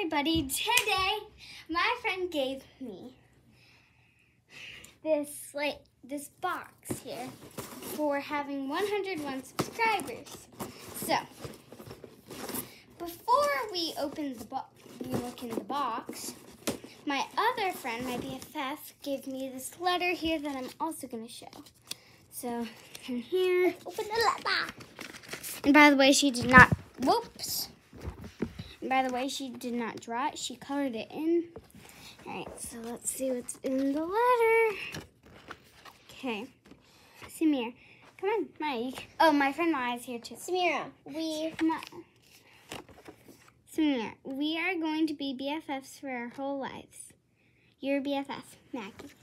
everybody. Today, my friend gave me this box here for having 101 subscribers. So, before we open the box, we look in the box, my other friend, my BFF, gave me this letter here that I'm also going to show. So, in here, open the letter. And by the way, she did not, whoops. And by the way, she did not draw it. She colored it in. All right, so let's see what's in the letter. Okay. Samir, come on, Mike. Oh, my friend Maya's here too. Samira, Samir, we are going to be BFFs for our whole lives. You're BFF, Maggie.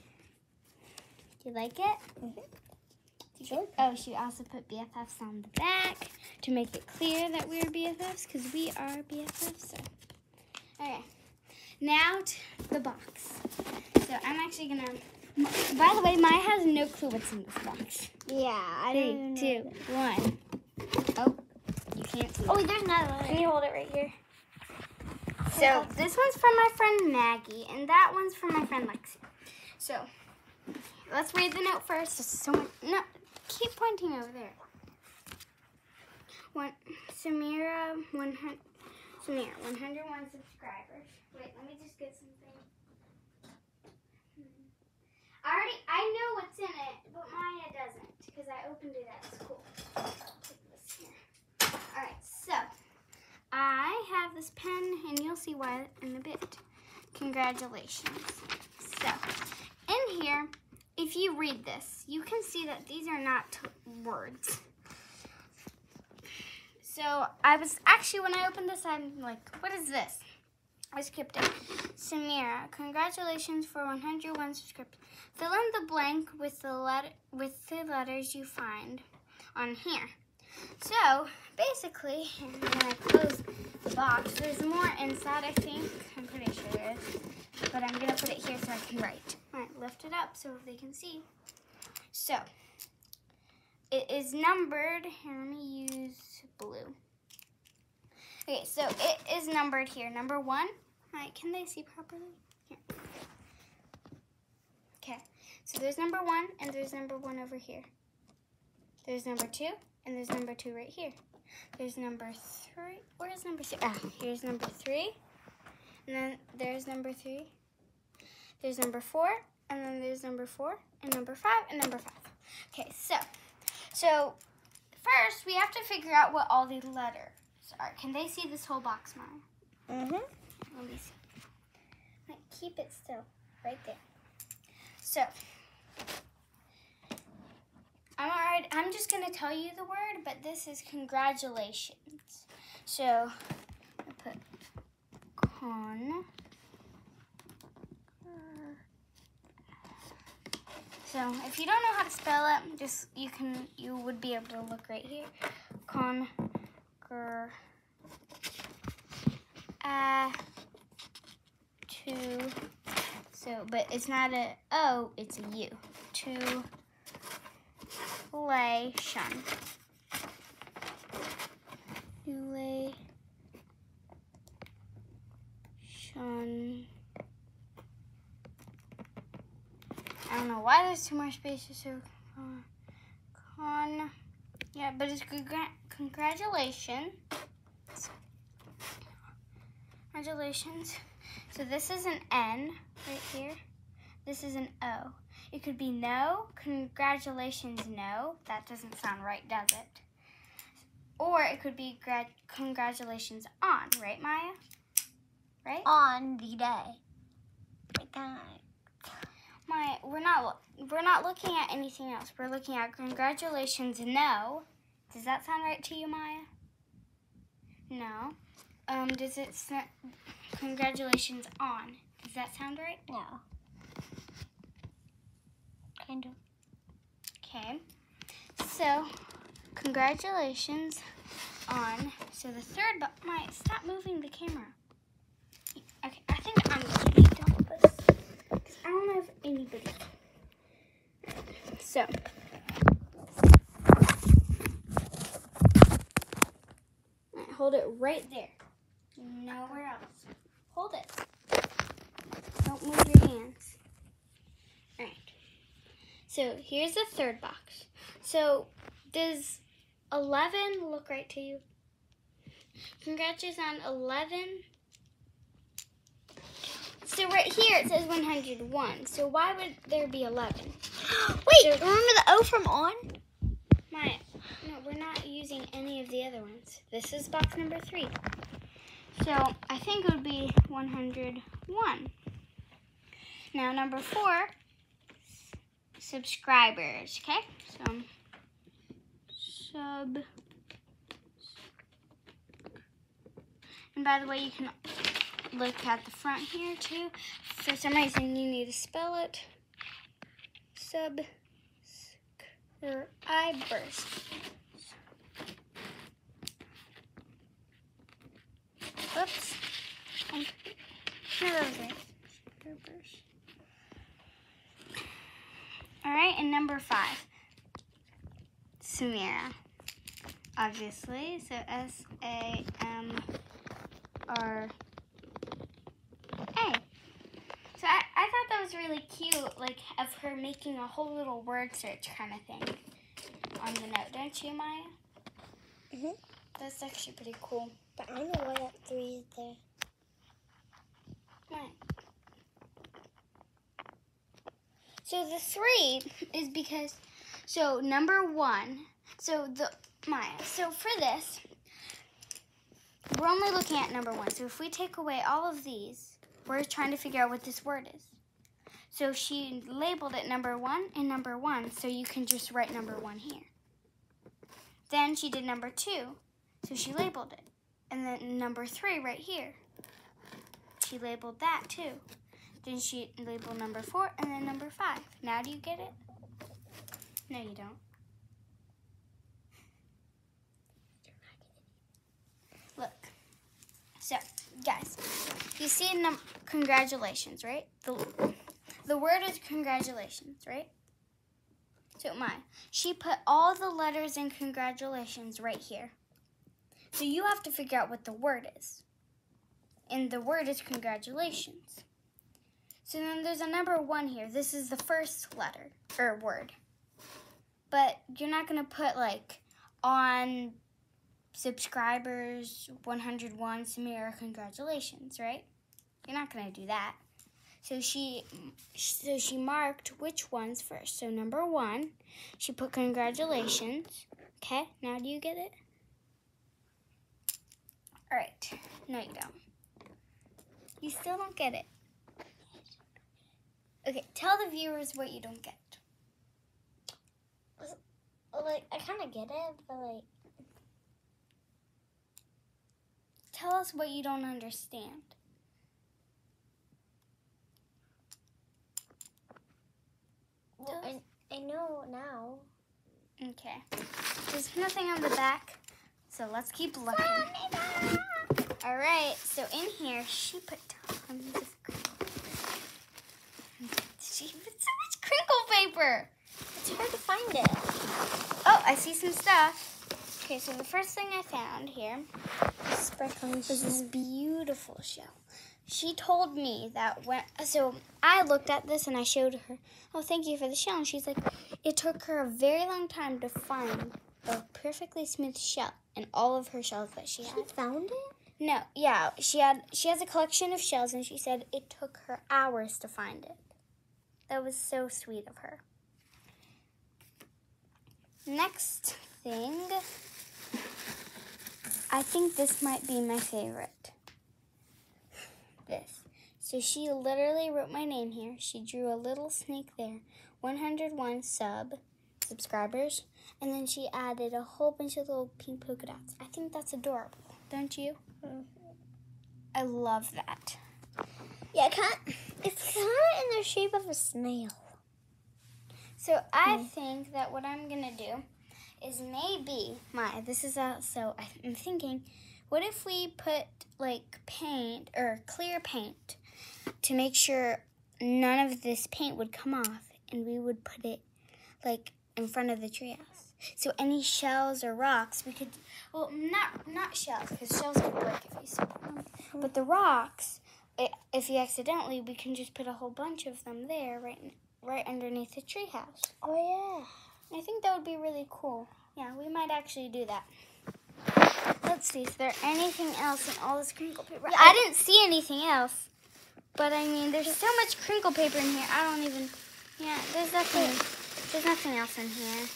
Do you like it? Mm-hmm. Sure. Oh, she also put BFFs on the back to make it clear that we're BFFs, because we are BFFs. So, okay. Now to the box. So I'm actually gonna. By the way, Maya has no clue what's in this box. Yeah, I don't 3, 2, 1. Oh, you can't see. Oh, wait, there's another one. Can you hold it right here? So this one's from my friend Maggie, and that one's from my friend Lexie. So let's read the note first. There's so much. No, keep pointing over there. Samira, 101 subscribers. Wait, let me just get something. I know what's in it, but Maya doesn't, because I opened it at school. Take this here. All right, so I have this pen, and you'll see why in a bit. Congratulations. So, in here, if you read this, you can see that these are not words. So, I was actually, when I opened this, I'm like, what is this? I skipped it. Samira, congratulations for 101 subscribers. Fill in the blank with the letters you find on here. So, basically, when I close the box, there's more inside, I think. I'm pretty sure there is. But I'm going to put it here so I can write. All right, lift it up so they can see. So, it is numbered. Here, let me use blue. Okay, so it is numbered here. Number 1. All right, can they see properly? Here. Okay, so there's number 1, and there's number 1 over here. There's number 2, and there's number 2 right here. There's number 3. Where is number 3? Ah, here's number 3. And then there's number 3. There's number 4, and then there's number 4, and number 5, and number 5. Okay, so first we have to figure out what all these letters are. Can they see this whole box, Maya? Mm-hmm. Let me see. Like, keep it still, right there. So, I'm just going to tell you the word, but this is congratulations. So, I put So, if you don't know how to spell it, you would be able to look right here. But it's not a O, it's a U. Tulation. I don't know why there's 2 more spaces. So, yeah, but it's congratulations. Congratulations. So this is an N right here. This is an O. It could be no, congratulations, no. That doesn't sound right, does it? Or it could be congratulations on, right, Maya? Right? On the day. Maya, we're not looking at anything else. We're looking at congratulations, no. Does that sound right to you, Maya? No. Does it congratulations on? Does that sound right? No. Kind of. Okay. So, congratulations on. So the third box. Maya, stop moving the camera. Okay, I think I'm going to be done with this. Because I don't know if anybody. So. Hold it right there. Nowhere else. hold it. Don't move your hands. All right. So here's the third box. So does 11 look right to you? Congratulations on 11. So right here it says 101. So why would there be 11? Wait, remember the O from on? Maya, no, we're not using any of the other ones. This is box number 3. So I think it would be 101. Now number 4, subscribers, okay? So and by the way, you can look at the front here too. For some reason you need to spell it. Subscribers. Oops. No, that was right. Subscribers. Alright, and number 5. Samira. Obviously. So SAMRA. So I thought that was really cute, like of her making a whole little word search kind of thing on the note, don't you, Maya? Mhm. That's actually pretty cool. But I don't know why that 3 is there. Right. So the 3 is because, so number 1, so for this, we're only looking at number 1. So if we take away all of these, we're trying to figure out what this word is. So she labeled it number 1 and number 1, so you can just write number 1 here. Then she did number 2, so she labeled it. And then number 3 right here. She labeled that too. Then she labeled number 4 and then number 5. Now do you get it? No, you don't. Look. So, guys, you see congratulations, right? The word is congratulations, right? So she put all the letters in congratulations right here. So you have to figure out what the word is. And the word is congratulations. So then there's a number 1 here. This is the first letter, or word. But you're not going to put like on subscribers 101 Samira congratulations, right? You're not going to do that. So she marked which ones first. So number 1, she put congratulations. Okay, now do you get it? All right. No, you don't. You still don't get it. Okay, tell the viewers what you don't get. Like, I kind of get it, but like... Tell us what you don't understand. Well, I know now. Okay. There's nothing on the back, so let's keep looking. All right, so in here, she put tons of crinkle. She put so much crinkle paper. It's hard to find it. Oh, I see some stuff. Okay, so the first thing I found here was this beautiful shell. She told me that so I looked at this and I showed her, oh, thank you for the shell. And she's like, it took her a very long time to find a perfectly smooth shell in all of her shells that she had. She found it? No, yeah, she has a collection of shells and she said it took her hours to find it. That was so sweet of her. Next thing, I think this might be my favorite. This. So she literally wrote my name here. She drew a little snake there. 101 subscribers. And then she added a whole bunch of little pink polka dots. I think that's adorable, don't you? Mm-hmm. I love that. Yeah, it's kind of in the shape of a snail. So I think that what I'm going to do is maybe, I'm thinking, what if we put like paint or clear paint to make sure none of this paint would come off, and we would put it like in front of the treehouse. So any shells or rocks we could, well, not shells, because shells could break if you step on them, but the rocks, if you accidentally, we can just put a whole bunch of them there, right underneath the treehouse. Oh, yeah. I think that would be really cool. Yeah, we might actually do that. Let's see, is there anything else in all this crinkle paper? Yeah, I didn't see anything else. But, I mean, there's so much crinkle paper in here. I don't even... Yeah, there's nothing else in here.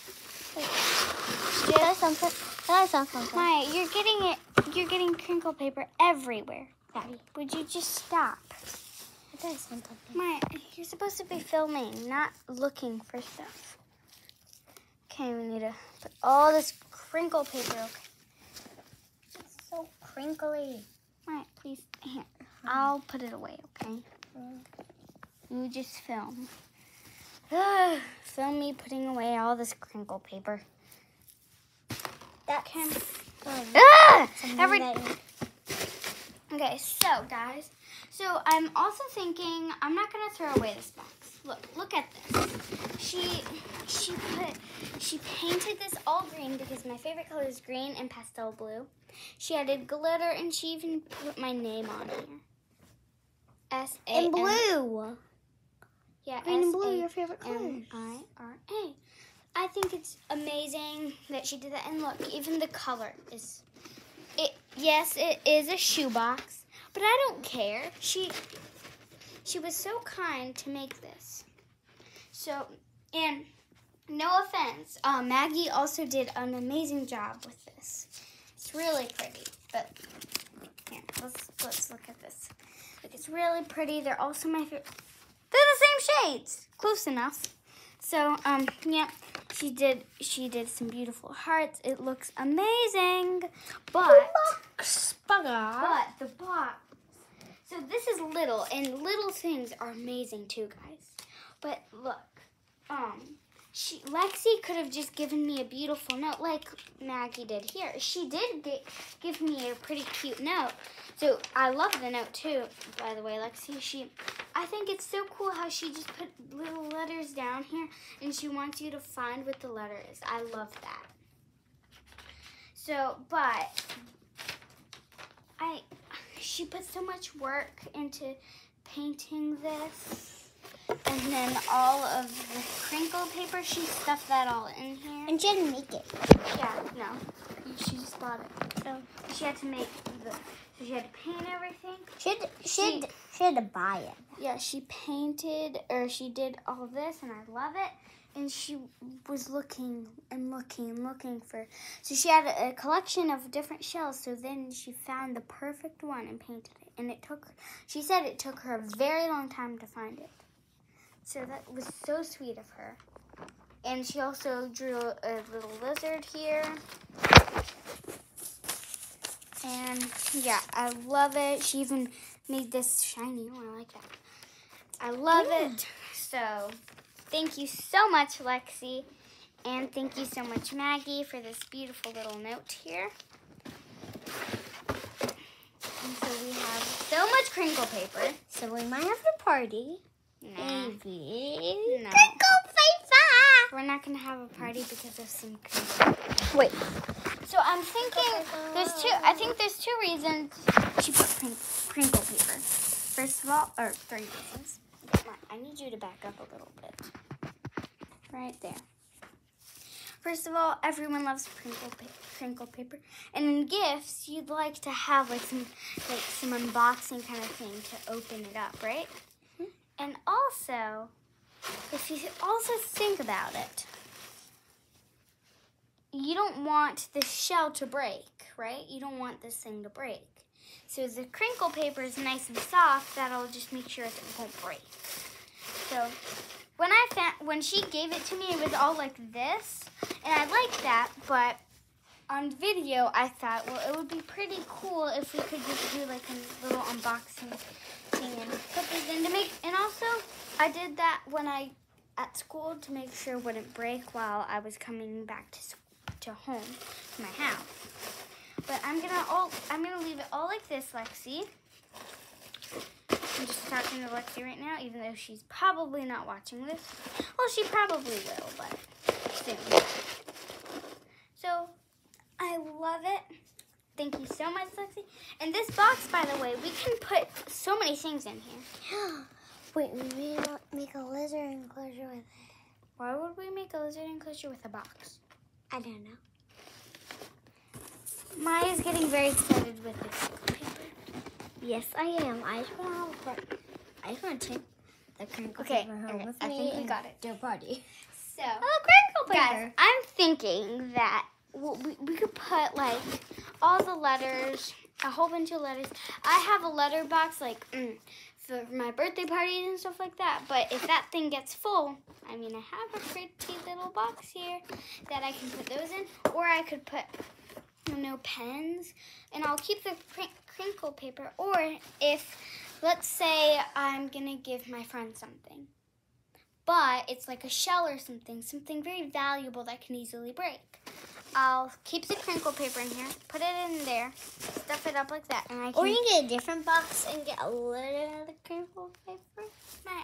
Can I something? Maya, you're getting crinkle paper everywhere. Daddy, would you just stop? Something. Maya, you're supposed to be filming, not looking for stuff. Okay, we need to put all this crinkle paper. Okay. It's so crinkly. Maya, please, here. I'll put it away, okay? You just film. Film me putting away all this crinkle paper. That can. every Okay, so guys, I'm also thinking I'm not gonna throw away this box. Look at this. She painted this all green because my favorite color is green and pastel blue. She added glitter and she even put my name on here. S-A-N. In blue. Yeah, green and blue, your favorite colors. M-I-R-A. I think it's amazing that she did that. And look, even the color is... Yes, it is a shoebox, but I don't care. She was so kind to make this. So, and no offense, Maggie also did an amazing job with this. It's really pretty, but here, let's look at this. Look, it's really pretty. They're also my favorite. They're the same shades. Close enough. So, yeah, she did some beautiful hearts. It looks amazing. But the box. So this is little, and little things are amazing too, guys. But look, Lexie could have just given me a beautiful note like Maggie did here. She did give me a pretty cute note. So I love the note too, by the way, Lexie. I think it's so cool how she just put little letters down here and she wants you to find what the letter is. I love that. So, but she put so much work into painting this. And then all of the crinkle paper, she stuffed that all in here. And she didn't make it. Yeah, no. She just bought it. So she had to make so she had to paint everything. She had to buy it. Yeah, she painted, or she did all this, and I love it. And she was looking and looking and looking for, so she had a collection of different shells, so then she found the perfect one and painted it. And she said it took her a very long time to find it. So that was so sweet of her. And she also drew a little lizard here. And yeah, I love it. She even made this shiny. Oh, I like that. I love it. So thank you so much, Lexie. And thank you so much, Maggie, for this beautiful little note here. And so we have so much crinkle paper. So we might have a party. No. Maybe. No. Crinkle paper! We're not going to have a party because of some crinkle paper. Wait. So I'm thinking I think there's two reasons she put crinkle paper. First of all, or three reasons. I need you to back up a little bit. Right there. First of all, everyone loves crinkle paper. And in gifts, you'd like to have some unboxing kind of thing to open it up, right? Mm-hmm. And also, if you also think about it, you don't want the shell to break, right? You don't want this thing to break. So the crinkle paper is nice and soft. That'll just make sure it won't break. So when she gave it to me, it was all like this, and I like that. But on video, I thought, well, it would be pretty cool if we could just do like a little unboxing thing and put these in to make. And also, I did that when at school to make sure it wouldn't break while I was coming back to home, to my house. But I'm gonna leave it all like this, Lexie. I'm just talking to Lexie right now, even though she's probably not watching this. Well, she probably will, but soon. So, I love it. Thank you so much, Lexie. And this box, by the way, we can put so many things in here. Wait, we may not make a lizard enclosure with it. Why would we make a lizard enclosure with a box? I don't know. Maya's getting very excited with this paper. Yes, I am. I just want to take the crinkle paper home with I me. think we got it. Do a party. So, Crinkle guys, I'm thinking that we could put like all the letters, a whole bunch of letters. I have a letter box like for my birthday parties and stuff like that. But if that thing gets full, I mean, I have a pretty little box here that I can put those in, or I could put pens, and I'll keep the crinkle paper. Or if, let's say, I'm gonna give my friend something, but it's like a shell or something very valuable that can easily break. I'll keep the crinkle paper in here, put it in there, stuff it up like that, and I can... Or you can get a different box and get a little of the crinkle paper.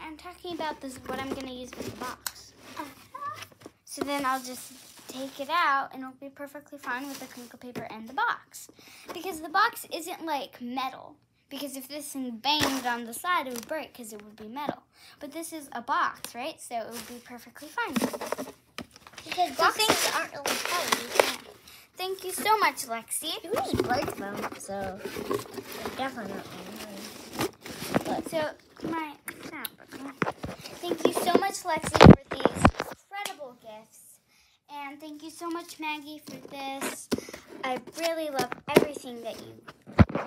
I'm talking about this, what I'm gonna use with the box. So then I'll just take it out, and it'll be perfectly fine with the crinkle paper and the box. Because the box isn't like metal. Because if this thing banged on the side, it would break because it would be metal. But this is a box, right? So it would be perfectly fine. Because boxes aren't really heavy. Yeah. Thank you so much, Lexie. You just break them, so definitely not really. So, thank you so much, Lexie, for these incredible gifts. And thank you so much, Maggie, for this. I really love everything that you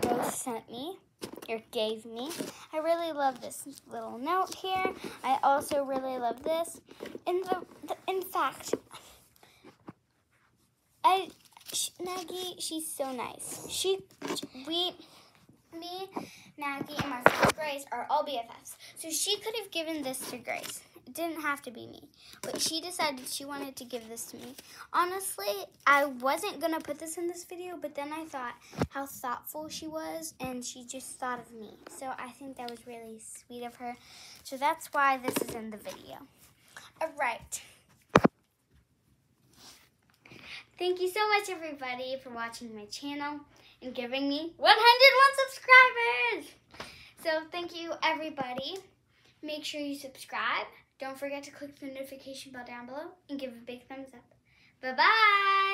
both sent me. Or gave me. I really love this little note here. I also really love this. In fact, Maggie, she's so nice. Me, Maggie, and my friend Grace are all BFFs. So she could have given this to Grace. It didn't have to be me. But she decided she wanted to give this to me. Honestly, I wasn't going to put this in this video, but then I thought how thoughtful she was, and she just thought of me. So I think that was really sweet of her. So that's why this is in the video. All right. Thank you so much, everybody, for watching my channel and giving me 101 subscribers. So thank you, everybody. Make sure you subscribe. Don't forget to click the notification bell down below and give a big thumbs up. Bye-bye.